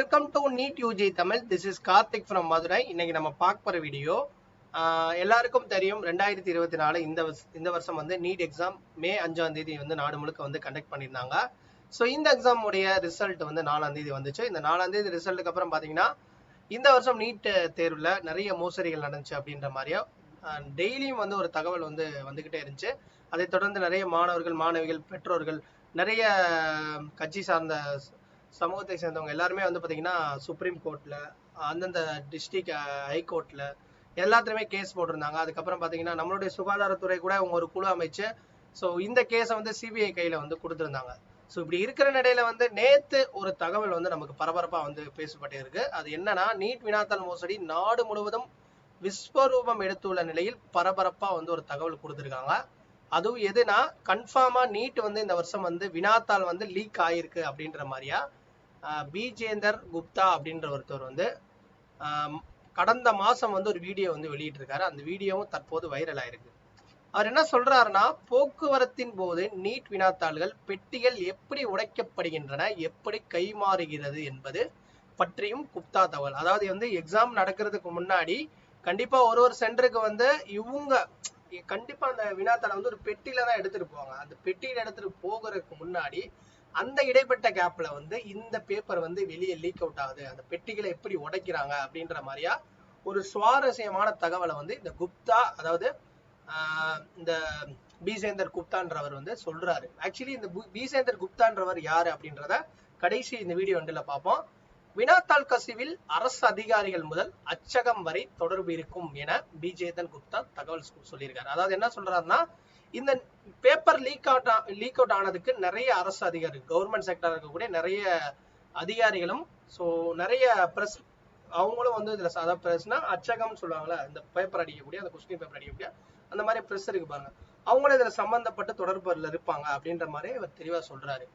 Welcome to NEET UG Tamil. This is Karthik from Madurai. இன்னைக்கு நம்ம பார்க்க போற வீடியோ எல்லாருக்கும் தெரியும். 2024 இந்த வருஷம் வந்து நீட் எக்ஸாம் மே 5ஆம் தேதி வந்து நாடு முழுக்க வந்து கண்டக்ட் பண்ணியிருந்தாங்க. ஸோ இந்த எக்ஸாம் உடைய ரிசல்ட் வந்து 4ஆம் தேதி வந்துச்சு. இந்த 4ஆம் தேதி ரிசல்ட்டுக்கு அப்புறம் பார்த்தீங்கன்னா இந்த வருஷம் நீட் தேர்வில் நிறைய மோசடிகள் நடந்துச்சு அப்படின்ற மாதிரியா டெய்லியும் வந்து ஒரு தகவல் வந்து வந்துகிட்டே இருந்துச்சு. அதை தொடர்ந்து நிறைய மாணவர்கள், மாணவிகள், பெற்றோர்கள், நிறைய கட்சி சார்ந்த சமூகத்தை சேர்ந்தவங்க எல்லாருமே வந்து பார்த்தீங்கன்னா சுப்ரீம் கோர்ட்டில், அந்தந்த டிஸ்ட்ரிக்ட் ஹைகோர்ட்டில் எல்லாத்துலேயுமே கேஸ் போட்டிருந்தாங்க. அதுக்கப்புறம் பார்த்தீங்கன்னா நம்மளுடைய சுகாதாரத்துறை கூட அவங்க ஒரு குழு அமைச்சு ஸோ இந்த கேஸை வந்து சிபிஐ கையில் வந்து கொடுத்துருந்தாங்க. ஸோ இப்படி இருக்கிற நிலையில வந்து நேற்று ஒரு தகவல் வந்து நமக்கு பரபரப்பாக வந்து பேசப்பட்டே இருக்கு. அது என்னன்னா, நீட் வினாத்தாள் மோசடி நாடு முழுவதும் விஸ்வரூபம் எடுத்துள்ள நிலையில் பரபரப்பாக வந்து ஒரு தகவல் கொடுத்துருக்காங்க. அதுவும் எதுனா, கன்ஃபார்மா நீட் வந்து இந்த வருஷம் வந்து வினாத்தாள் வந்து லீக் ஆயிருக்கு அப்படின்ற மாதிரியா பிஜேந்தர் குப்தா அப்படின்ற ஒருத்தர் வந்து கடந்த மாசம் வந்து ஒரு வீடியோ வந்து வெளியிட்டு இருக்காரு. அந்த வீடியோவும் தற்போது வைரல் ஆயிருக்கு. அவர் என்ன சொல்றாருன்னா, போக்குவரத்தின் போது நீட் வினாத்தாள்கள் பெட்டிகள் எப்படி உடைக்கப்படுகின்றன, எப்படி கைமாறுகிறது என்பது பற்றியும் குப்தா தகவல். அதாவது வந்து எக்ஸாம் நடக்கிறதுக்கு முன்னாடி கண்டிப்பா ஒரு சென்டருக்கு வந்து இவங்க கண்டிப்பா அந்த வினாத்தாளை வந்து ஒரு பெட்டியில தான் எடுத்துட்டு போவாங்க. அந்த பெட்டியில எடுத்துட்டு போகிறதுக்கு முன்னாடி அந்த இடைப்பட்ட கேப்ல வந்து இந்த பேப்பர் வந்து வெளியே லீக் அவுட் ஆகுது, அந்த பெட்டிகளை எப்படி உடைக்கிறாங்க அப்படின்ற மாதிரியா ஒரு சுவாரஸ்யமான தகவலை வந்து இந்த குப்தா, அதாவது இந்த பிஜேந்தர் குப்தான்றவர் வந்து சொல்றாரு. ஆக்சுவலி இந்த பிஜேந்தர் குப்தான்றவர் யாரு அப்படின்றத கடைசி இந்த வீடியோ ஒன்றில் பார்ப்போம். வினாத்தாள் கசிவில் அரசு அதிகாரிகள் முதல் அச்சகம் வரை தொடர்பு இருக்கும் என பிஜேந்தர் குப்தா தகவல் சொல்லியிருக்காரு. அதாவது என்ன சொல்றாருன்னா, இந்த பேப்பர் லீக் அவுட் ஆனதுக்கு நிறைய அரசு அதிகாரிகள், கவர்மெண்ட் செக்டர் இருக்கக்கூடிய நிறைய அதிகாரிகளும், ஸோ நிறைய பிரஸ் அவங்களும் வந்து இதுல அதாவது பிரஸ்னா அச்சகம் சொல்லுவாங்கல்ல, இந்த பேப்பர் அடிக்கக்கூடிய, அந்த கொஸ்டின் பேப்பர் அடிக்கக்கூடிய அந்த மாதிரி பிரஸ் இருக்கு பாருங்க, அவங்களும் இதுல சம்பந்தப்பட்டு தொடர்புல இருப்பாங்க அப்படின்ற மாதிரி இவர் தெளிவா சொல்றாரு.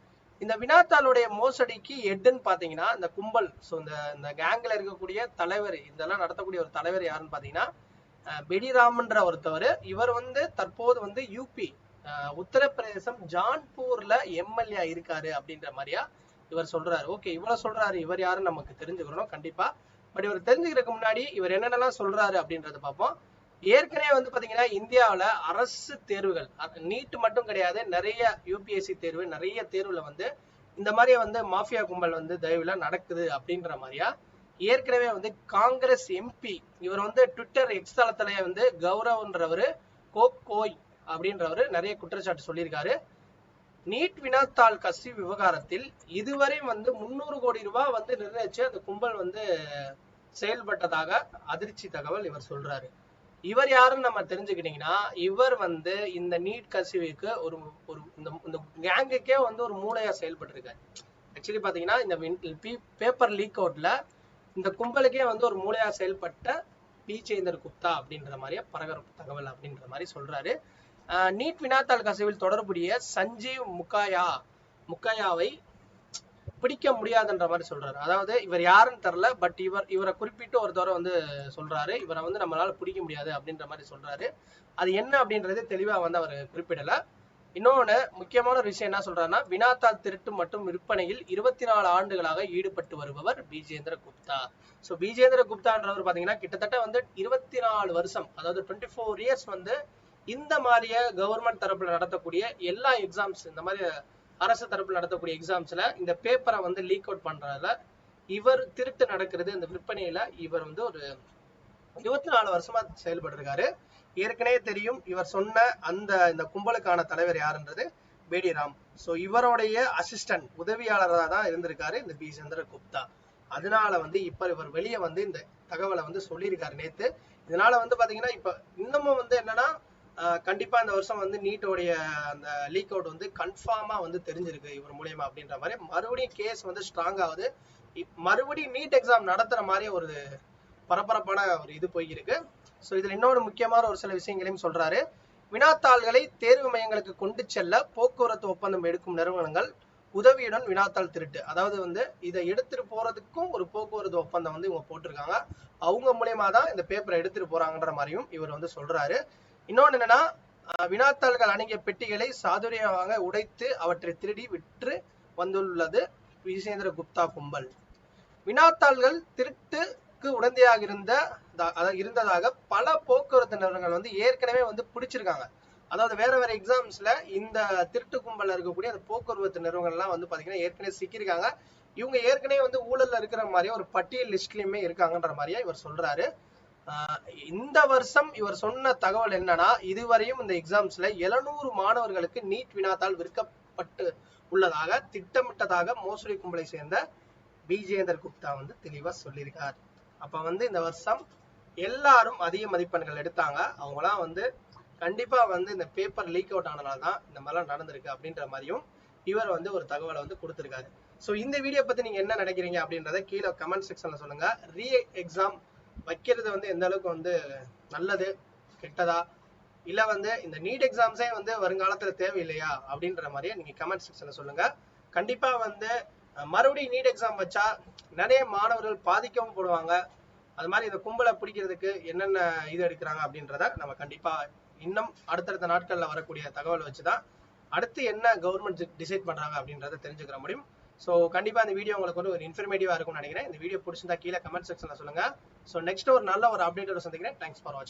இந்த வினாத்தாளுடைய மோசடிக்கு எட்டுன்னு பாத்தீங்கன்னா இந்த கும்பல், ஸோ இந்த கேங்ல இருக்கக்கூடிய தலைவர், இதெல்லாம் நடத்தக்கூடிய ஒரு தலைவர் யாருன்னு பாத்தீங்கன்னா பெடிராம்ன்ற ஒருத்தவர். இவர் வந்து தற்போது வந்து யூபி உத்தரப்பிரதேசம் ஜான்பூர்ல எம்எல்ஏ இருக்காரு அப்படின்ற மாதிரியா இவர் சொல்றாரு. ஓகே, இவ்வளவு சொல்றாரு, இவர் யாருன்னு நமக்கு தெரிஞ்சுக்கிறோம் கண்டிப்பா. பட் இவர் தெரிஞ்சுக்கிறதுக்கு முன்னாடி இவர் என்னென்னலாம் சொல்றாரு அப்படின்றத பார்ப்போம். ஏற்கனவே வந்து பாத்தீங்கன்னா இந்தியாவில அரசு தேர்வுகள், நீட் மட்டும் கிடையாது, நிறைய யூபிஎஸ்சி தேர்வு, நிறைய தேர்வுல வந்து இந்த மாதிரி வந்து மாஃபியா கும்பல் வந்து தயவுல நடக்குது அப்படின்ற மாதிரியா ஏற்கனவே வந்து காங்கிரஸ் எம்பி இவர் வந்து ட்விட்டர் எக்ஸ் தளத்திலேயே வந்து கௌரவ்ன்றவரு கோய் அப்படின்றவரு நிறைய குற்றச்சாட்டு சொல்லியிருக்காரு. நீட் வினாத்தாள் கசிவு விவகாரத்தில் இதுவரை வந்து 300 கோடி ரூபாய் வந்து நிர்ணயிச்சு அந்த கும்பல் வந்து செயல்பட்டதாக அதிர்ச்சி தகவல் இவர் சொல்றாரு. இவர் யாருன்னு நம்ம தெரிஞ்சுக்கிட்டீங்கன்னா, இவர் வந்து இந்த நீட் கசிவுக்கு ஒரு இந்த கேங்குக்கே வந்து ஒரு மூளையா செயல்பட்டு இருக்காரு. ஆக்சுவலி பாத்தீங்கன்னா இந்த பேப்பர் லீக் அவுட்ல இந்த கும்பலுக்கே வந்து ஒரு மூளையா செயல்பட்ட பிஜேந்தர் குப்தா அப்படின்ற மாதிரியா பரபரப்பு தகவல் அப்படின்ற மாதிரி சொல்றாரு. நீட் வினாத்தாள் கசிவில் தொடர்புடைய சஞ்சீவ் முக்கையாவை பிடிக்க முடியாதுன்ற மாதிரி சொல்றாரு. அதாவது இவர் யாருன்னு தெரியல, பட் இவரை குறிப்பிட்டு ஒரு தடவை வந்து சொல்றாரு, இவரை வந்து நம்மளால பிடிக்க முடியாது அப்படின்ற மாதிரி சொல்றாரு. அது என்ன அப்படின்றது தெளிவா வந்து அவர் குறிப்பிடல. இன்னொன்னு முக்கியமான ஒரு விஷயம் என்ன சொல்றாருன்னா, வினாத்தாள் திருட்டு மற்றும் விற்பனையில் 24 ஆண்டுகளாக ஈடுபட்டு வருபவர் பிஜேந்திர குப்தா. ஸோ பிஜேந்திர குப்தான்றவர் பாத்தீங்கன்னா கிட்டத்தட்ட வந்து 24 வருஷம், அதாவது 24 இயர்ஸ் வந்து இந்த மாதிரியே கவர்மெண்ட் தரப்புல நடத்தக்கூடிய எல்லா எக்ஸாம்ஸ், இந்த மாதிரி அரசு தரப்புல நடத்தக்கூடிய எக்ஸாம்ஸ்ல இந்த பேப்பரை வந்து லீக் அவுட் பண்றதுல இவர் திருட்டு நடக்கிறது, இந்த விற்பனையில இவர் வந்து ஒரு 24 வருஷமா செயல்பட்டு இருக்காரு. ஏற்கனவே தெரியும், இவர் சொன்ன இந்த கும்பலுக்கான தலைவர் யாருன்றது பேடிராம். ஸோ இவருடைய அசிஸ்டன்ட், உதவியாளராக தான் இருந்திருக்காரு இந்த பிஜேந்திர குப்தா. அதனால வந்து இப்ப இவர் வெளியே வந்து இந்த தகவலை வந்து சொல்லியிருக்காரு நேத்து. இதனால வந்து பாத்தீங்கன்னா இப்ப இன்னமும் வந்து என்னன்னா, கண்டிப்பா இந்த வருஷம் வந்து நீட்டோடைய அந்த லீக் அவுட் வந்து கன்ஃபார்மா வந்து தெரிஞ்சிருக்கு இவர் மூலியமா அப்படின்ற மாதிரி மறுபடியும் கேஸ் வந்து ஸ்ட்ராங் ஆகுது. மறுபடியும் நீட் எக்ஸாம் நடத்துற மாதிரி ஒரு பரபரப்பான ஒரு இது போயிருக்கு. ஸோ இதுல இன்னொரு முக்கியமான ஒரு சில விஷயங்களையும் சொல்றாரு. வினாத்தாள்களை தேர்வு மையங்களுக்கு கொண்டு செல்ல போக்குவரத்து ஒப்பந்தம் எடுக்கும் நிறுவனங்கள் உதவியுடன் வினாத்தாள் திருட்டு, அதாவது வந்து இதை எடுத்துட்டு போறதுக்கும் ஒரு போக்குவரத்து ஒப்பந்தம் வந்து இவங்க போட்டிருக்காங்க, அவங்க மூலியமா தான் இந்த பேப்பரை எடுத்துட்டு போறாங்கன்ற மாதிரியும் இவர் வந்து சொல்றாரு. இன்னொன்னு என்னன்னா, வினாத்தாள்கள் அடங்கிய பெட்டிகளை சாதுரியமாக உடைத்து அவற்றை திருடி விற்று வந்துள்ளது விஜேந்திர குப்தா கும்பல். வினாத்தாள்கள் திருட்டுக்கு உடந்தையாக இருந்ததாக பல போக்குவரத்து நிறுவனங்கள் வந்து ஏற்கனவே வந்து பிடிச்சிருக்காங்க. அதாவது வேற வேற எக்ஸாம்ஸ்ல இந்த திருட்டு கும்பல்ல இருக்கக்கூடிய அந்த போக்குவரத்து நிறுவனங்கள்லாம் வந்து பாத்தீங்கன்னா ஏற்கனவே சிக்கியிருக்காங்க. இவங்க ஏற்கனவே வந்து ஊழல்ல இருக்கிற மாதிரியே ஒரு பட்டியல் லிஸ்ட்லயுமே இருக்காங்கன்ற மாதிரியா இவர் சொல்றாரு. இந்த வருஷம் இவர் சொன்ன தகவல் என்னன்னா, இதுவரையும் இந்த எக்ஸாம்ஸ்ல 700 மாணவர்களுக்கு நீட் வினாத்தாள் விற்கப்பட்டு உள்ளதாக திட்டமிட்டதாக மோசடி கும்பலை சேர்ந்த விஜேந்தர் குப்தா வந்து தெளிவா சொல்லியிருக்கார். அப்ப வந்து இந்த வருஷம் எல்லாரும் அதிக மதிப்பெண்கள் எடுத்தாங்க. அவங்களாம் வந்து கண்டிப்பா வந்து இந்த பேப்பர் லீக் அவுட் ஆனதால்தான் இந்த மாதிரிலாம் நடந்திருக்கு அப்படின்ற மாதிரியும் இவர் வந்து ஒரு தகவலை வந்து கொடுத்திருக்காரு. சோ இந்த வீடியோ பத்தி நீங்க என்ன நினைக்கிறீங்க அப்படின்றத கீழே கமெண்ட் செக்ஷன்ல சொல்லுங்க. ரீ எக்ஸாம் வைக்கிறது வந்து எந்த அளவுக்கு வந்து நல்லது கெட்டதா, இல்ல வந்து இந்த நீட் எக்ஸாம்ஸே வந்து வருங்காலத்துல தேவையில்லையா அப்படின்ற மாதிரியே நீங்க கமெண்ட் செக்ஷன்ல சொல்லுங்க. கண்டிப்பா வந்து மறுபடியும் நீட் எக்ஸாம் வச்சா நிறைய மாணவர்கள் பாதிக்கவும் போடுவாங்க. அது மாதிரி இந்த கும்பலை பிடிக்கிறதுக்கு என்னென்ன இது எடுக்கிறாங்க அப்படின்றத நம்ம கண்டிப்பா இன்னும் அடுத்தடுத்த நாட்கள்ல வரக்கூடிய தகவல் வச்சுதான் அடுத்து என்ன கவர்மெண்ட் டிசைட் பண்றாங்க அப்படின்றத தெரிஞ்சுக்கிற முடியும். ஸோ கண்டிப்பா இந்த வீடியோ உங்களுக்கு வந்து ஒரு இன்ஃபர்மேட்டிவா இருக்கும்னு நினைக்கிறேன். இந்த வீடியோ பிடிச்சிருந்தா கீழே கமெண்ட் செக்ஷன்ல சொல்லுங்க. ஸோ நெக்ஸ்ட் ஒரு நல்ல ஒரு அப்டேட்டோட சந்திக்கிறேன். தேங்க்ஸ் ஃபார் வாட்சிங்.